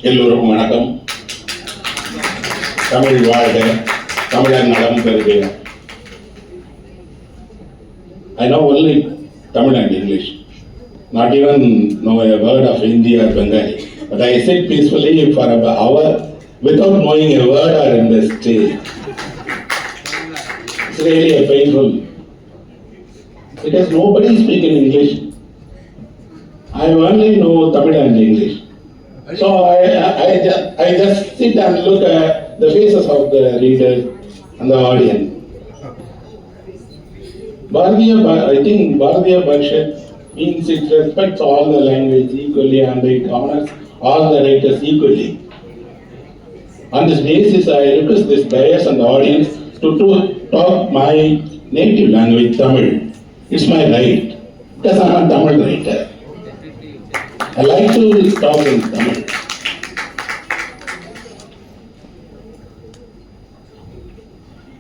எல்லோருக்கும் வணக்கம். தமிழ் வாழ்க, தமிழர் நலம் பெறுக. I know only Tamil and English, not even know a word of Hindi or Bengali. But I sit peacefully for an hour without knowing a word or in the stage. It's really a painful. Because nobody speaks in English. I only know Tamil and English. So I just sit and look at the faces of the readers and the audience. I think Bharatiya Bharshat means it respects all the language equally and it honors all the writers equally. On this basis, I request this dais and the audience to talk my native language, Tamil. It's my right, because I'm a Tamil writer. I like to talk in Tamil.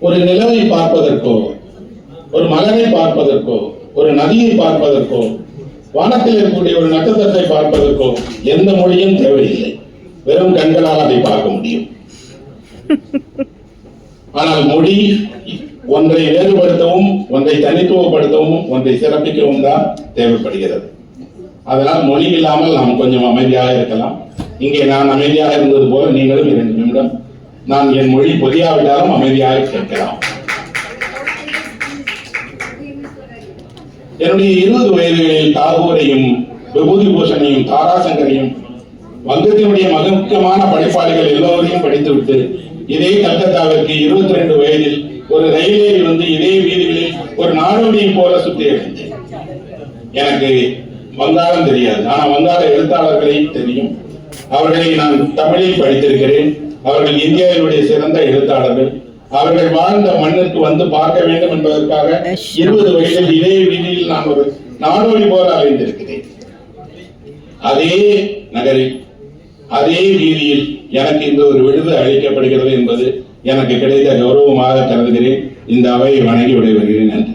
ஒரு நிலவை பார்ப்பதற்கோ, ஒரு மலரை பார்ப்பதற்கோ, ஒரு நதியை பார்ப்பதற்கோ, வானத்தில் இருக்கக்கூடிய ஒரு நட்சத்திரத்தை பார்ப்பதற்கோ எந்த மொழியும் தேவையில்லை. வெறும் கண்களால் அதை பார்க்க முடியும். ஆனால் மொழி ஒன்றை வேறுபடுத்தவும், ஒன்றை தனித்துவப்படுத்தவும், ஒன்றை சிறப்பிக்கவும் தான் தேவைப்படுகிறது. அதனால் மொழி இல்லாமல் நாம் கொஞ்சம் அமைதியாக இருக்கலாம். இங்கே நான் அமைதியாக இருந்தது போல நீங்களும் 2 நிமிடம் நான் என் மொழி பொதியாவிட்டாலும் அமைதியாக கேட்கலாம். என்னுடைய 20 வயதுகளில் தாகூரையும், விபூதி பூஷணையும், தாராசங்கரையும், வங்கத்தினுடைய முக்கியமான படைப்பாளிகள் எல்லோரையும் படித்துவிட்டு இதே கல்கத்தாவிற்கு 22 வயதில் ஒரு ரயிலேறி வந்து இதே வீதிகளில் ஒரு நாடோடியை போல சுற்றி அடைந்தேன். எனக்கு வங்காளம் தெரியாது, ஆனால் வங்காள எழுத்தாளர்களை தெரியும். அவர்களை நான் தமிழில் படித்திருக்கிறேன். அவர்கள் இந்தியாவினுடைய சிறந்த எழுத்தாளர்கள். அவர்கள் வாழ்ந்த மண்ணிற்கு வந்து பார்க்க வேண்டும் என்பதற்காக 20 வயதில் இதே வீதியில் நான் ஒரு நாடோடி போல அலைந்திருக்கிறேன். அதே நகரில், அதே வீதியில் எனக்கு இந்த ஒரு விருது அளிக்கப்படுகிறது என்பது எனக்கு கிடைத்த கௌரவமாக கருதுகிறேன். இந்த அவையை வணங்கி விடைபெறுகிறேன். நன்றி.